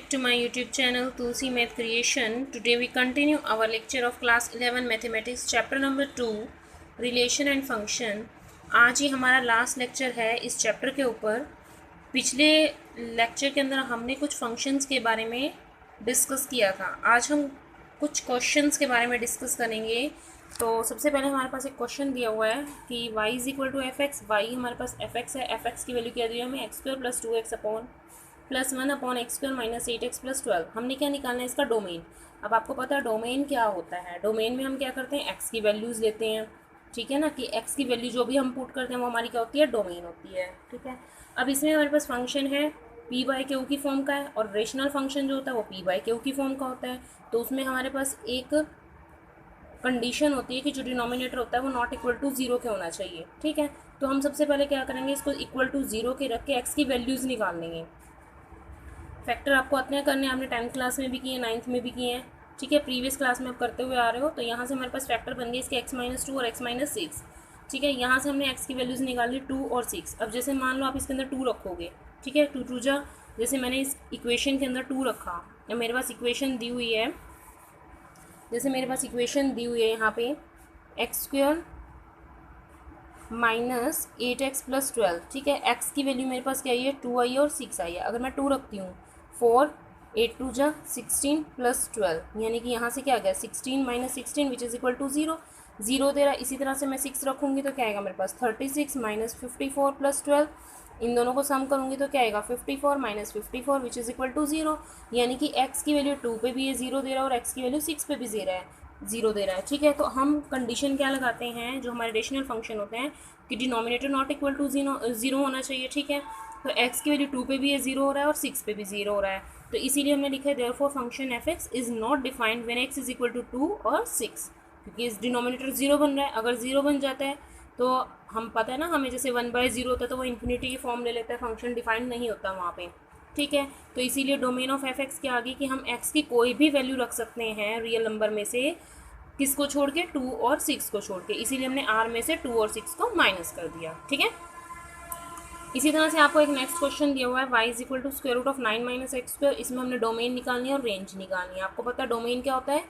back to my YouTube channel Tulsi Math Creation. Today we continue our lecture of class 11 Mathematics chapter number 2 Relation and Function. आज ही हमारा last lecture है इस chapter के ऊपर. पिछले lecture के अंदर हमने कुछ फंक्शंस के बारे में डिस्कस किया था. आज हम कुछ क्वेश्चंस के बारे में डिस्कस करेंगे. तो सबसे पहले हमारे पास एक क्वेश्चन दिया हुआ है कि y is equal to F X. Y हमारे पास एफ एक्स है. एफ एक्स की वैल्यू क्या दी है हमें X square plus 2x upon plus 1 upon X square minus 8x plus 12. हमने क्या निकालना है इसका डोमेन. अब आपको पता है डोमेन क्या होता है. डोमेन में हम क्या करते हैं एक्स की वैल्यूज़ लेते हैं. ठीक है ना, कि एक्स की वैल्यू जो भी हम पुट करते हैं वो हमारी क्या होती है डोमेन होती है. ठीक है. अब इसमें हमारे पास फंक्शन है पी बाई क्यू की फॉर्म का है और रेशनल फंक्शन जो होता है वो पी बाई क्यू की फॉर्म का होता है. तो उसमें हमारे पास एक कंडीशन होती है कि जो डिनोमिनेटर होता है वो नॉट इक्वल टू जीरो के होना चाहिए. ठीक है. तो हम सबसे पहले क्या करेंगे, इसको इक्वल टू जीरो के रख के एक्स की वैल्यूज़ निकाल लेंगे. फैक्टर आपको आते हैं करने, आपने 10th क्लास में भी किए, 9th में भी किए हैं. ठीक है, प्रीवियस क्लास में आप करते हुए आ रहे हो. तो यहाँ से हमारे पास फैक्टर बन गए इसके x-2 और x-6. ठीक है, यहाँ से हमने x की वैल्यूज़ निकाली 2 और 6. अब जैसे मान लो आप इसके अंदर 2 रखोगे. ठीक है, 2 2 जा, जैसे मैंने इस इक्वेशन के अंदर 2 रखा. या मेरे पास इक्वेशन दी हुई है, जैसे मेरे पास इक्वेशन दी हुई है यहाँ पे x square minus 8x plus 12. ठीक है, x की वैल्यू मेरे पास क्या आई है 2 आई है और 6 आई है. अगर मैं 2 रखती हूँ 4 8 2 जा 16 प्लस 12, यानी कि यहाँ से क्या आ गया 16 minus 16 which is equal to 0. 0 दे रहा. इसी तरह से मैं 6 रखूँगी तो क्या आएगा मेरे पास 36 माइनस 54 प्लस 12. इन दोनों को सम करूँगी तो क्या आएगा 54 minus 54 which is equal to 0. यानी कि x की वैल्यू 2 पे भी ये 0 दे रहा है और x की वैल्यू 6 पे भी 0 दे रहा है. ठीक है, तो हम कंडीशन क्या लगाते हैं जो हमारे रेशनल फंक्शन होते हैं कि denominator not equal to zero होना चाहिए. ठीक है, तो x की वैल्यू 2 पे भी ये 0 हो रहा है और 6 पे भी 0 हो रहा है. तो इसीलिए हमने लिखा है therefore function F X is not defined when x is equal to 2 और 6, क्योंकि इस डिनोमिनेटर 0 बन रहा है. अगर 0 बन जाता है तो हम पता है ना हमें जैसे 1/0 होता है तो वो इन्फिनिटी की फॉर्म ले लेता है, फंक्शन डिफाइंड नहीं होता वहाँ पे. ठीक है, तो इसीलिए डोमेन ऑफ एफ एक्स क्या आ गई कि हम x की कोई भी वैल्यू रख सकते हैं रियल नंबर में से, किसको छोड़ के 2 और 6 को छोड़ के. इसीलिए हमने r में से 2 और 6 को माइनस कर दिया. ठीक है, इसी तरह से आपको एक नेक्स्ट क्वेश्चन दिया हुआ है y is equal to square root of 9 minus X square. इसमें हमने डोमेन निकालनी है और रेंज निकालनी है. आपको पता है डोमेन क्या होता है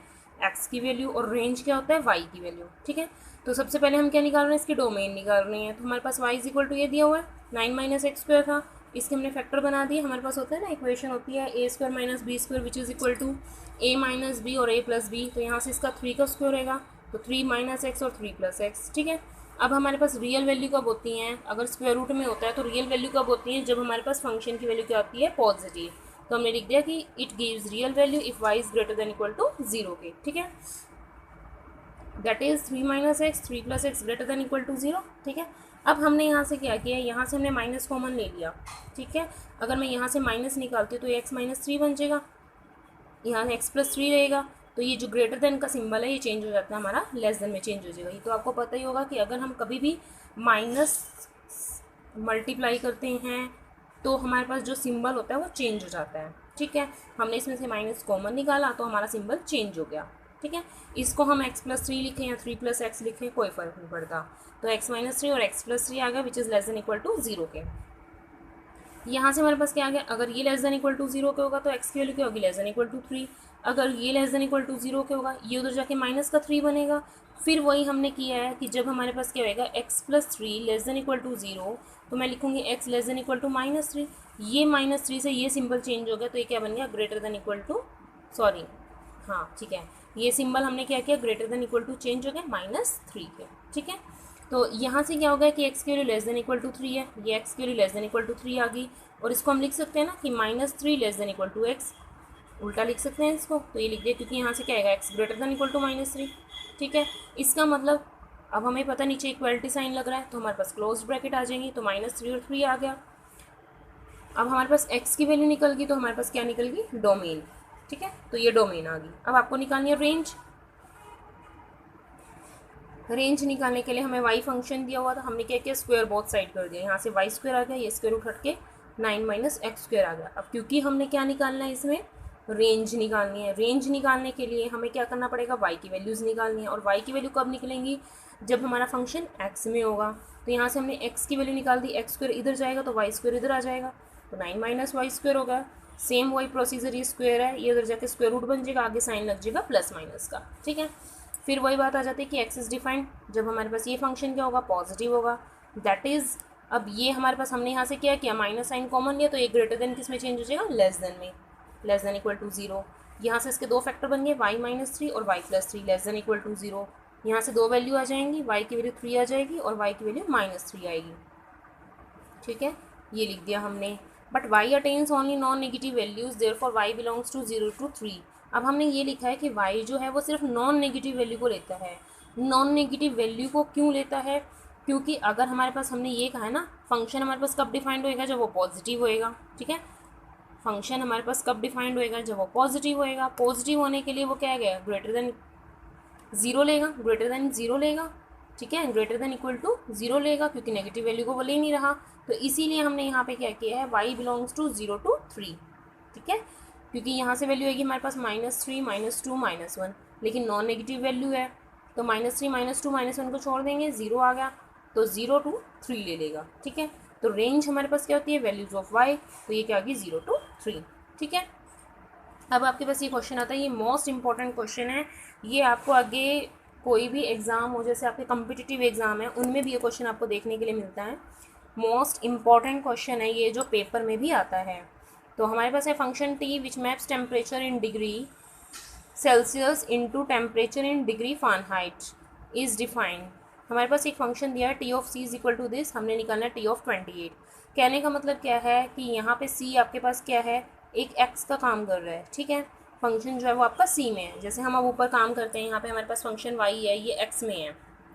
x की वैल्यू और रेंज क्या होता है y की वैल्यू. ठीक है, तो सबसे पहले हम क्या निकाल रहे हैं इसकी डोमेन निकाल रहे हैं. तो हमारे पास y इज इक्वल टू ये दिया हुआ है 9 माइनस एक्स स्क्वायर था, इसके हमने फैक्टर बना दिए. हमारे पास होता है ना इक्वेशन होती है a square minus B square which is equal to a minus B और a प्लस बी. तो यहाँ से इसका 3 का स्क्वायर रहेगा तो 3 माइनस एक्स और 3 प्लस एक्स. ठीक है, अब हमारे पास रियल वैल्यू कब होती हैं, अगर स्क्वायर रूट में होता है तो रियल वैल्यू कब होती है जब हमारे पास फंक्शन की वैल्यू क्या आती है पॉजिटिव. तो हमने लिख दिया कि it gives real value if y is greater than equal to 0 के. ठीक है, that is 3 minus X 3 plus X greater than equal to 0. ठीक है, अब हमने यहाँ से क्या किया, यहाँ से हमने माइनस कॉमन ले लिया. ठीक है, अगर मैं यहाँ से माइनस निकालती हूँ तो एक्स माइनस 3 बन जाएगा, यहाँ एक्स प्लस 3 रहेगा. तो ये जो ग्रेटर देन का सिंबल है ये चेंज हो जाता है, हमारा लेस देन में चेंज हो जाएगा. ये तो आपको पता ही होगा कि अगर हम कभी भी माइनस मल्टीप्लाई करते हैं तो हमारे पास जो सिंबल होता है वो चेंज हो जाता है. ठीक है, हमने इसमें से माइनस कॉमन निकाला तो हमारा सिंबल चेंज हो गया. ठीक है, इसको हम x प्लस 3 लिखें या 3 प्लस एक्स लिखें कोई फ़र्क नहीं पड़ता. तो x माइनस 3 और x प्लस 3 आ गया which is less than equal to 0 के. यहाँ से हमारे पास क्या आ गया, अगर ये लेस देन इक्वल टू 0 के होगा तो x की वैल्यू क्या होगी लेस देन इक्वल टू 3. अगर ये लेस देन इक्वल टू 0 के होगा ये उधर जाके माइनस का 3 बनेगा. फिर वही हमने किया है कि जब हमारे पास क्या होएगा x plus 3 less than equal to 0 तो मैं लिखूँगी x less than equal to minus 3. ये माइनस 3 से ये सिंबल चेंज हो गया तो ये क्या बन गया greater than equal to, sorry हाँ ठीक है, ये सिंबल हमने क्या किया greater than equal to change हो गया माइनस 3 के. ठीक है, तो यहाँ से क्या होगा कि x की value less than equal to 3 है, ये x की value less than equal to 3 आ गई. और इसको हम लिख सकते हैं ना कि minus 3 less than equal to X, उल्टा लिख सकते हैं इसको. तो ये लिख दिया क्योंकि यहाँ से क्या आएगा x greater than equal to minus 3. ठीक है, इसका मतलब अब हमें पता नीचे इक्वलिटी साइन लग रहा है तो हमारे पास क्लोज ब्रैकेट आ जाएंगी. तो माइनस 3 और 3 आ गया. अब हमारे पास x की वैल्यू निकल गई तो हमारे पास क्या निकल गई डोमेन. ठीक है, तो ये डोमेन आ गई. अब आपको निकालनी है रेंज. रेंज निकालने के लिए हमें y फंक्शन दिया हुआ था, हमने क्या किया स्क्वायर बोथ साइड कर दिया. यहाँ से y स्क्वायर आ गया, ये स्क्वायर रूट हट के 9 माइनस एक्स स्क्वायर आ गया. अब क्योंकि हमने क्या निकालना है इसमें रेंज निकालनी है. रेंज निकालने के लिए हमें क्या करना पड़ेगा y की वैल्यूज़ निकालनी है. और y की वैल्यू कब निकलेंगी जब हमारा फंक्शन x में होगा. तो यहाँ से हमने x की वैल्यू निकाल दी, एक्स स्क्वायर इधर जाएगा तो y स्क्वायर इधर आ जाएगा तो 9 माइनस वाई स्क्वायर होगा. सेम वही प्रोसीजर, ये स्क्वायर है, ये उधर जाके स्क्वायर रूट बन जाएगा, आगे साइन लग जाएगा प्लस माइनस का, ठीक है। फिर वही बात आ जाती है कि एक्स इज डिफाइंड, जब हमारे पास ये फंक्शन क्या होगा, पॉजिटिव होगा, दैट इज, अब ये हमारे पास हमने यहाँ से क्या किया, माइनस साइन कॉमन लिया, तो ये ग्रेटर देन किस में चेंज हो जाएगा, लेस देन में, लेस देन इक्वल टू 0। यहाँ से इसके दो फैक्टर बन गए, y-3 और y+3 less than equal to 0। यहाँ से दो वैल्यू आ जाएंगी, y की वैल्यू 3 आ जाएगी और y की वैल्यू -3 आएगी, ठीक है, ये लिख दिया हमने। But y attains only non negative values, therefore y belongs to 0 to 3। अब हमने ये लिखा है कि y जो है वो सिर्फ नॉन नेगेटिव वैल्यू को लेता है। नॉन नेगेटिव वैल्यू को क्यों लेता है, क्योंकि अगर हमारे पास, हमने ये कहा है ना, फंक्शन हमारे पास कब डिफाइंड होएगा, जब वो पॉजिटिव होएगा, ठीक है। फंक्शन हमारे पास कब डिफाइंड होएगा, जब वो पॉजिटिव होएगा। पॉजिटिव होने के लिए वो क्या गया, ग्रेटर देन 0 लेगा, ग्रेटर देन 0 लेगा, ठीक है, ग्रेटर देन इक्वल टू 0 लेगा, क्योंकि नेगेटिव वैल्यू को वो ले नहीं रहा। तो इसीलिए हमने यहाँ पे क्या किया है, y बिलोंग्स टू 0 to 3, ठीक है, क्योंकि यहाँ से वैल्यू आएगी हमारे पास -3, -2, -1, लेकिन नॉन नेगेटिव वैल्यू है, तो -3, -2, -1 को छोड़ देंगे, 0 आ गया, तो 0 to 3 ले लेगा, ठीक है। तो रेंज हमारे पास क्या होती है, वैल्यूज ऑफ y, तो ये क्या आ गई 0 to 3, ठीक है। अब आपके पास ये क्वेश्चन आता है, ये मोस्ट इंपॉर्टेंट क्वेश्चन है, ये आपको आगे कोई भी एग्ज़ाम हो, जैसे आपके कम्पिटिटिव एग्ज़ाम है, उनमें भी ये क्वेश्चन आपको देखने के लिए मिलता है। मोस्ट इंपॉर्टेंट क्वेश्चन है ये, जो पेपर में भी आता है। तो हमारे पास है function t which maps temperature in degree Celsius into temperature in degree Fahrenheit is defined. हमारे पास एक फंक्शन दिया है, t of c is equal to this, हमने निकालना है t ऑफ 28। कहने का मतलब क्या है कि यहाँ पे c आपके पास क्या है, एक x का काम कर रहा है, ठीक है। फंक्शन जो है वो आपका c में है, जैसे हम अब ऊपर काम करते हैं, यहाँ पे हमारे पास फंक्शन y है, ये x में है,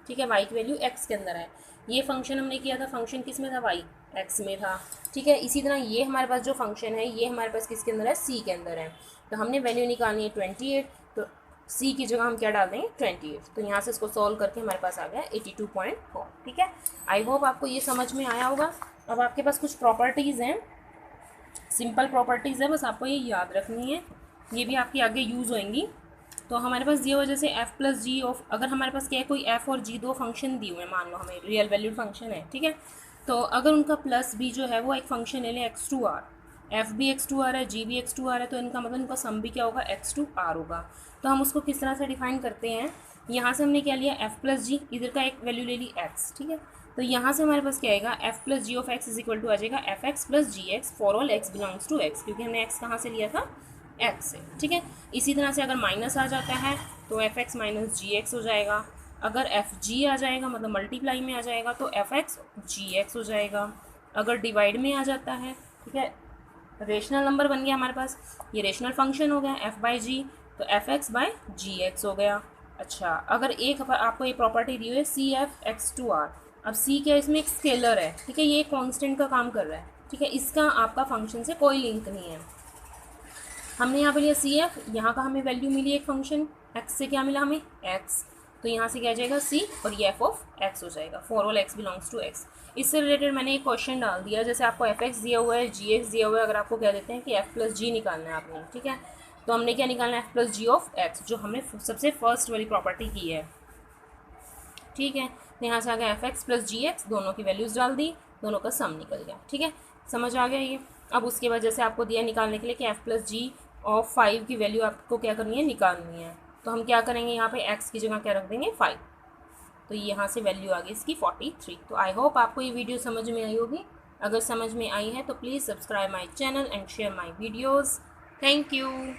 ठीक है, y की वैल्यू x के अंदर है। ये फंक्शन हमने किया था, फंक्शन किस में था, y x में था, ठीक है। इसी तरह ये हमारे पास जो फंक्शन है, ये हमारे पास किसके अंदर है, c के अंदर है। तो हमने वैल्यू निकालनी है 28, तो c की जगह हम क्या डाल देंगे, 28। तो यहाँ से इसको सॉल्व करके हमारे पास आ गया 82.4, ठीक है। आई होप आपको ये समझ में आया होगा। अब आपके पास कुछ प्रॉपर्टीज़ हैं, सिंपल प्रॉपर्टीज़ है, बस आपको ये याद रखनी है, ये भी आपकी आगे यूज़ होंगी। तो हमारे पास दिए वजह से f प्लस जी ऑफ, अगर हमारे पास क्या है, कोई f और g दो फंक्शन दिए हुए हैं, मान लो हमें रियल वैल्यूड फंक्शन है, ठीक है। तो अगर उनका प्लस b जो है वो एक फंक्शन ले लें x2r, f भी x2r है, g भी x2r है, तो इनका मतलब इनका सम भी क्या होगा, x2r होगा। तो हम उसको किस तरह से डिफाइन करते हैं, यहाँ से हमने क्या लिया, f प्लस जी, इधर का एक वैल्यू ले ली x, ठीक है। तो यहाँ से हमारे पास क्या आएगा, f plus ji of x is equal to आ जाएगा F X plus G X for all x belongs to x, क्योंकि हमने x कहाँ से लिया था, x से, ठीक है। इसी तरह से अगर माइनस आ जाता है तो एफ एक्स माइनस जी एक्स हो जाएगा, अगर एफ जी आ जाएगा मतलब मल्टीप्लाई में आ जाएगा तो एफ एक्स जी एक्स हो जाएगा, अगर डिवाइड में आ जाता है, ठीक है, रेशनल नंबर बन गया हमारे पास, ये रेशनल फंक्शन हो गया f बाई जी, तो f x by g x हो गया। अच्छा, अगर एक आपको ये प्रॉपर्टी दी हुई है C F X to R, अब सी क्या, इसमें एक स्केलर है, ठीक है, ये कांस्टेंट का काम कर रहा है, ठीक है, इसका आपका फंक्शन से कोई लिंक नहीं है। हमने यहाँ पे लिया सी एफ, यहाँ का हमें वैल्यू मिली एक फंक्शन एक्स से, क्या मिला हमें, एक्स, तो यहाँ से क्या आ जाएगा सी, और ये एफ ऑफ एक्स हो जाएगा for all x belongs to x. इससे रिलेटेड मैंने एक क्वेश्चन डाल दिया, जैसे आपको एफ एक्स दिया हुआ है, जी एक्स दिया हुआ है, अगर आपको कह देते हैं कि एफ प्लस जी निकालना है आपने, ठीक है, तो हमने क्या निकालना है, f plus ji of x, जो हमने सबसे फर्स्ट वाली प्रॉपर्टी की है, ठीक है। तो यहाँ से आ गया F X plus G x, दोनों की वैल्यूज़ डाल दी, दोनों का सम निकल गया, ठीक है, समझ आ गया ये। अब उसके बाद जैसे आपको दिया निकालने के लिए कि एफ प्लस जी ऑफ 5 की वैल्यू आपको क्या करनी है, निकालनी है, तो हम क्या करेंगे, यहाँ पे x की जगह क्या रख देंगे, 5, तो यहाँ से वैल्यू आ गई इसकी 43। तो आई होप आपको ये वीडियो समझ में आई होगी, अगर समझ में आई है तो please subscribe my channel and share my videos. Thank you.